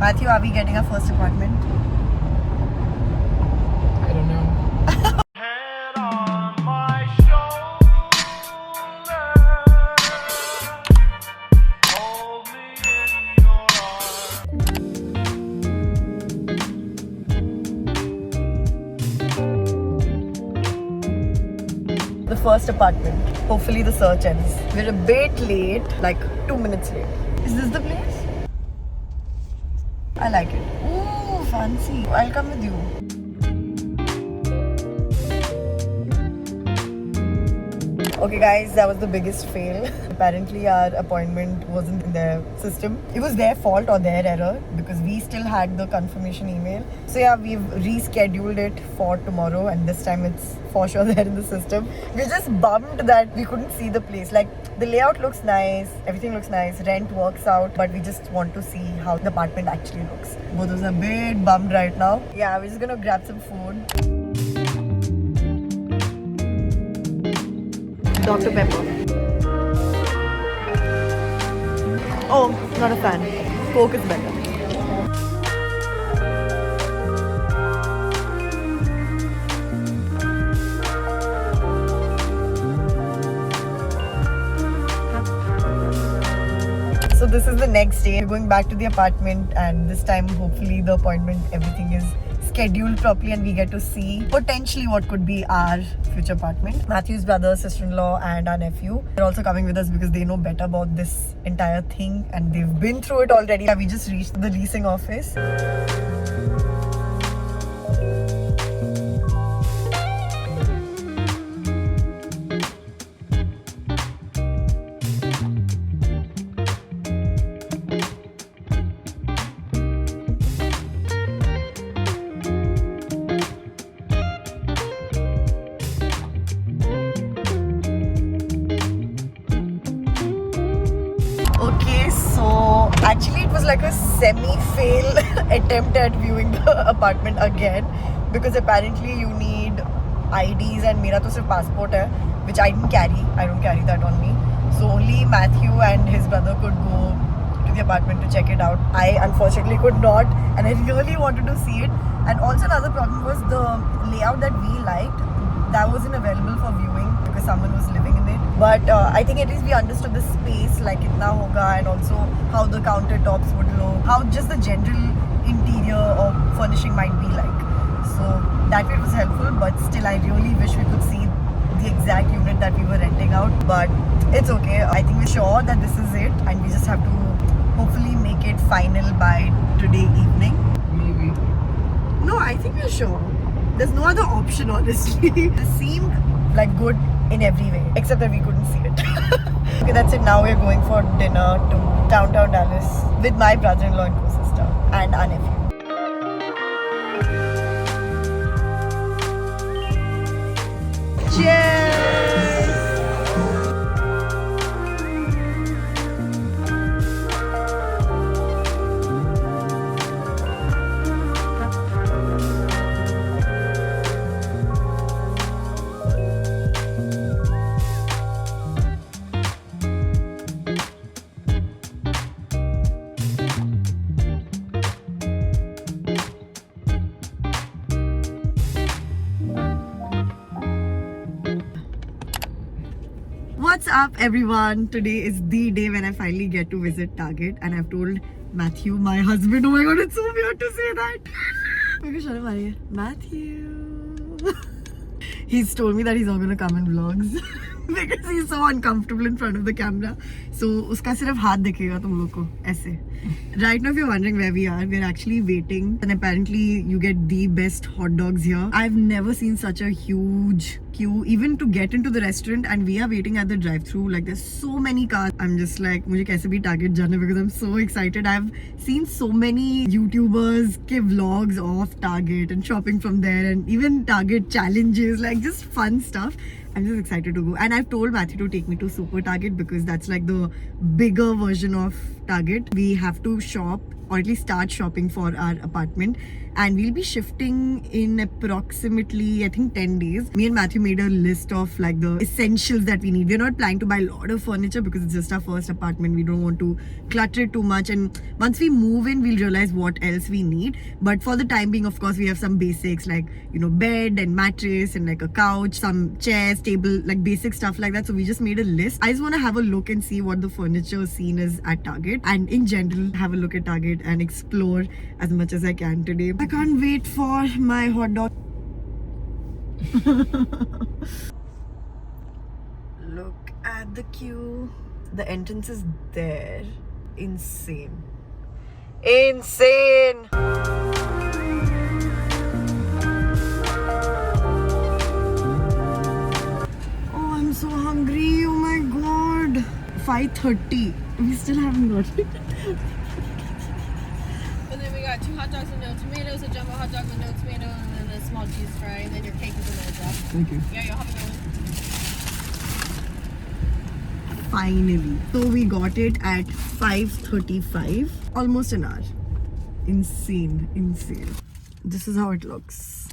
Matthew, are we getting our first apartment? I don't know. Head on my shoulder, hold me in your arms. The first apartment. Hopefully the search ends. We're a bit late, like 2 minutes late. Is this the place? I like it. Ooh, fancy. I'll come with you. Okay guys, that was the biggest fail. Apparently our appointment wasn't in their system. It was their fault or their error because we still had the confirmation email. So yeah, we've rescheduled it for tomorrow and this time it's for sure there in the system. We're just bummed that we couldn't see the place. Like the layout looks nice, everything looks nice, rent works out, but we just want to see how the apartment actually looks. Both of us are a bit bummed right now. Yeah, we're just gonna grab some food. Dr. Pepper. Oh, not a fan. Coke is better. So this is the next day. We're going back to the apartment and this time hopefully the appointment, everything is scheduled properly and we get to see potentially what could be our future apartment. Matthew's brother, sister-in-law and our nephew. They're also coming with us because they know better about this entire thing and they've been through it already. We just reached the leasing office. Okay, so actually it was like a semi-fail attempt at viewing the apartment again because apparently you need IDs and mera to sirf passport hai, which I didn't carry. I don't carry that on me. So only Matthew and his brother could go to the apartment to check it out. I unfortunately could not and I really wanted to see it. And also another problem was the layout that we liked, that wasn't available for viewing because someone was living in it. But I think at least we understood the space, like itna hoga, and also how the countertops would look, how just the general interior or furnishing might be like. So that way it was helpful, but still I really wish we could see the exact unit that we were renting out. But it's okay. I think we're sure that this is it and we just have to hopefully make it final by today evening. Maybe. No, I think we're sure. There's no other option, honestly. This seemed like good in every way, except that we couldn't see it. Okay, that's it. Now we're going for dinner to downtown Dallas with my brother-in-law and co-sister and our nephew. Cheers! What's up everyone? Today is the day when I finally get to visit Target and I've told Matthew, my husband, oh my god, it's so weird to say that. Matthew. He's told me that he's not going to come in vlogs because he's so uncomfortable in front of the camera. So uska sirf haath dikhega tum log ko aise. Right now if you're wondering where we are, we're actually waiting and apparently you get the best hot dogs here. I've never seen such a huge queue even to get into the restaurant and we are waiting at the drive-thru. Like there's so many cars. I'm just like mujhe kaise bhi Target jana because I'm so excited. I've seen so many YouTubers ke vlogs of Target and shopping from there and even Target challenges, like just fun stuff. I'm just excited to go and I've told Matthew to take me to Super Target because that's like the bigger version of Target. We have to shop or at least start shopping for our apartment. And we'll be shifting in approximately, I think, 10 days. Me and Matthew made a list of like the essentials that we need. We're not planning to buy a lot of furniture because it's just our first apartment. We don't want to clutter it too much. And once we move in, we'll realize what else we need. But for the time being, of course, we have some basics like, you know, bed and mattress and like a couch, some chairs, table, like basic stuff like that. So we just made a list. I just want to have a look and see what the furniture scene is at Target. And in general, have a look at Target and explore as much as I can today. I can't wait for my hot dog. Look at the queue. The entrance is there. Insane. Insane! Oh, I'm so hungry. Oh my god. 5:30. We still haven't got it. And then we got 2 hot dogs with no tomatoes, a jumbo hot dog with no tomato, and then a small cheese fry, and then your cake with a no drop. Thank you. Yeah, you'll have a good one. Finally. So we got it at 5:35. Almost an hour. Insane. Insane. This is how it looks.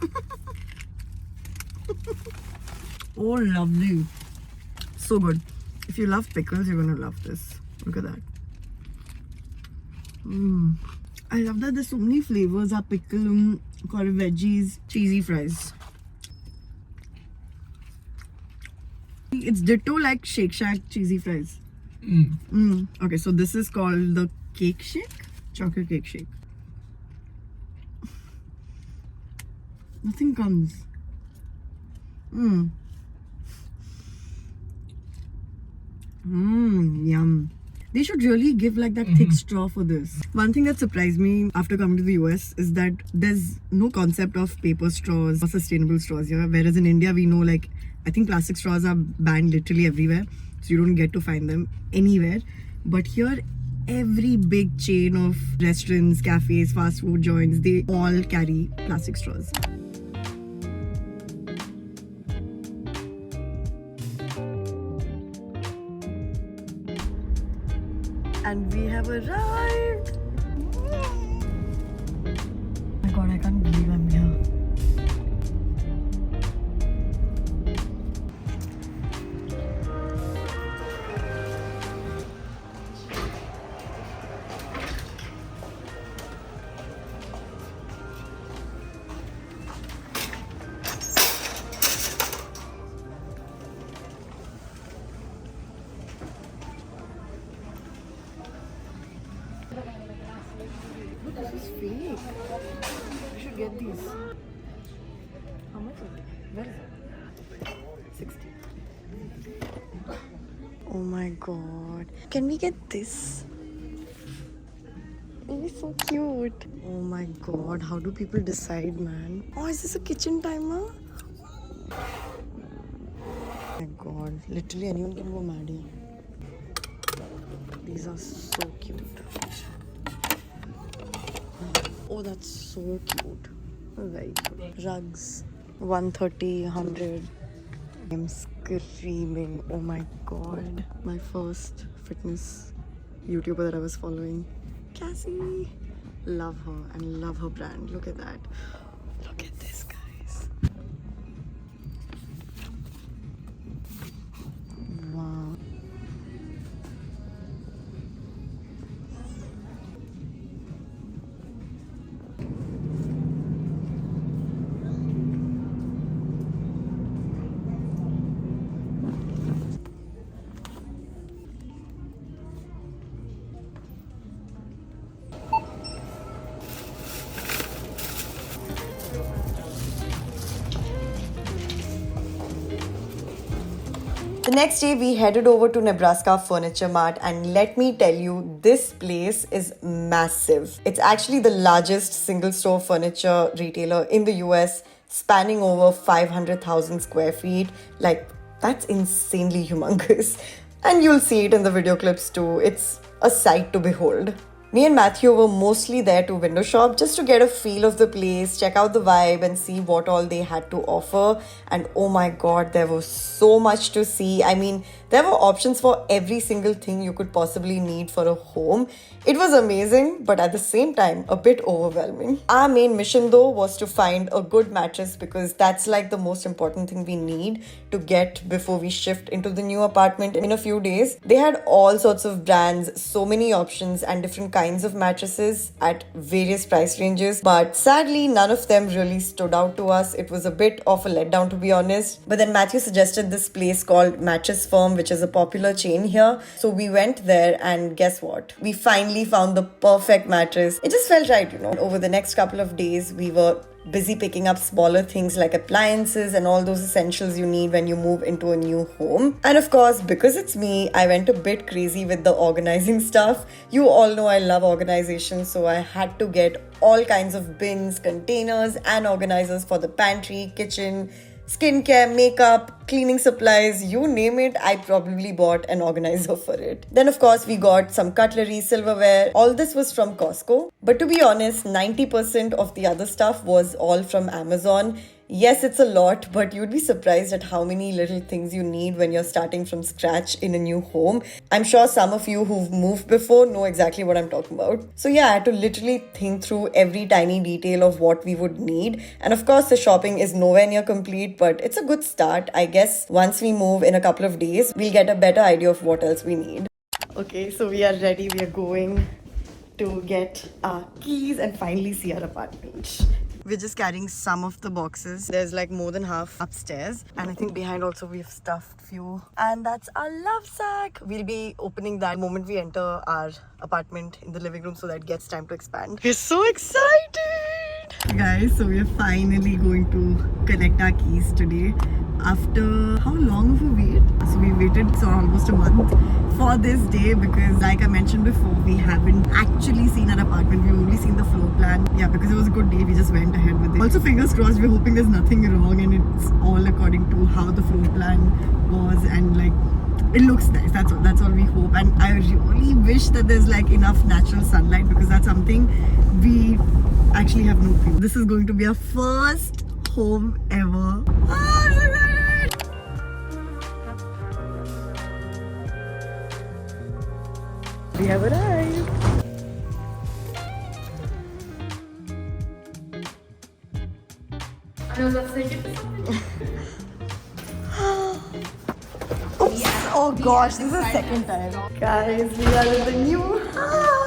Oh, lovely. So good. If you love pickles, you're gonna love this. Look at that. I love that there's so many flavors. Our pickle, curry veggies, cheesy fries. It's ditto like Shake Shack cheesy fries. Okay, so this is called the cake shake, chocolate cake shake. Nothing comes. Yum. They should really give like that thick straw for this. One thing that surprised me after coming to the US is that there's no concept of paper straws or sustainable straws here. Whereas in India, we know like, I think plastic straws are banned literally everywhere. So you don't get to find them anywhere. But here, every big chain of restaurants, cafes, fast food joints, they all carry plastic straws. And we have arrived. Oh my god, I can't believe I'm here. This is fake. I should get these. How much is it? Where is it? 60. Oh my god. Can we get this? It's so cute. Oh my god. How do people decide, man? Oh, is this a kitchen timer? Oh my god. Literally anyone can go mad here. These are so cute. Oh, that's so cute. Very cute. Rugs. 130, 100. I'm screaming. Oh my god. My first fitness YouTuber that I was following. Cassie. Love her and love her brand. Look at that. Look at this, guys. Wow. The next day, we headed over to Nebraska Furniture Mart, and let me tell you, this place is massive. It's actually the largest single store furniture retailer in the US, spanning over 500,000 square feet. Like, that's insanely humongous. And you'll see it in the video clips too. It's a sight to behold. Me and Matthew were mostly there to window shop just to get a feel of the place, check out the vibe and see what all they had to offer. And oh my god, there was so much to see. I mean, There were options for every single thing you could possibly need for a home. It was amazing, but at the same time, a bit overwhelming. Our main mission though was to find a good mattress because that's like the most important thing we need to get before we shift into the new apartment in a few days. They had all sorts of brands, so many options and different kinds of mattresses at various price ranges, but sadly none of them really stood out to us. It was a bit of a letdown, to be honest. But then Matthew suggested this place called Mattress Firm, which is a popular chain here. So we went there and guess what? We finally found the perfect mattress. It just felt right, you know. Over the next couple of days, we were busy picking up smaller things like appliances and all those essentials you need when you move into a new home. And of course, because it's me, I went a bit crazy with the organizing stuff. You all know I love organization, so I had to get all kinds of bins, containers and organizers for the pantry, kitchen, skincare, makeup, cleaning supplies, you name it, I probably bought an organizer for it. Then of course we got some cutlery, silverware. All this was from Costco. But to be honest, 90% of the other stuff was all from Amazon. Yes, it's a lot, but you'd be surprised at how many little things you need when you're starting from scratch in a new home. I'm sure some of you who've moved before know exactly what I'm talking about. So yeah, I had to literally think through every tiny detail of what we would need. And of course, the shopping is nowhere near complete, but it's a good start. I guess once we move in a couple of days, we'll get a better idea of what else we need. Okay, so we are ready. We are going to get our keys and finally see our apartment. We're just carrying some of the boxes. There's like more than half upstairs. And I think behind also we've stuffed few. And that's our love sack. We'll be opening that moment we enter our apartment in the living room so that it gets time to expand. We're so excited! Guys, so we're finally going to collect our keys today. After how long of a wait? So we waited almost a month for this day because like I mentioned before, we haven't actually seen our apartment. We've only seen the floor plan. Yeah, because it was a good day, we just went ahead with it. Also fingers crossed, we're hoping there's nothing wrong and it's all according to how the floor plan was and like it looks nice. That's all we hope. And I really wish that there's like enough natural sunlight because that's something we actually have no clue. This is going to be our first home ever. We have arrived. I was about to say, get something. Oops. Oh gosh, this is the second time. Guys, we are in the new house.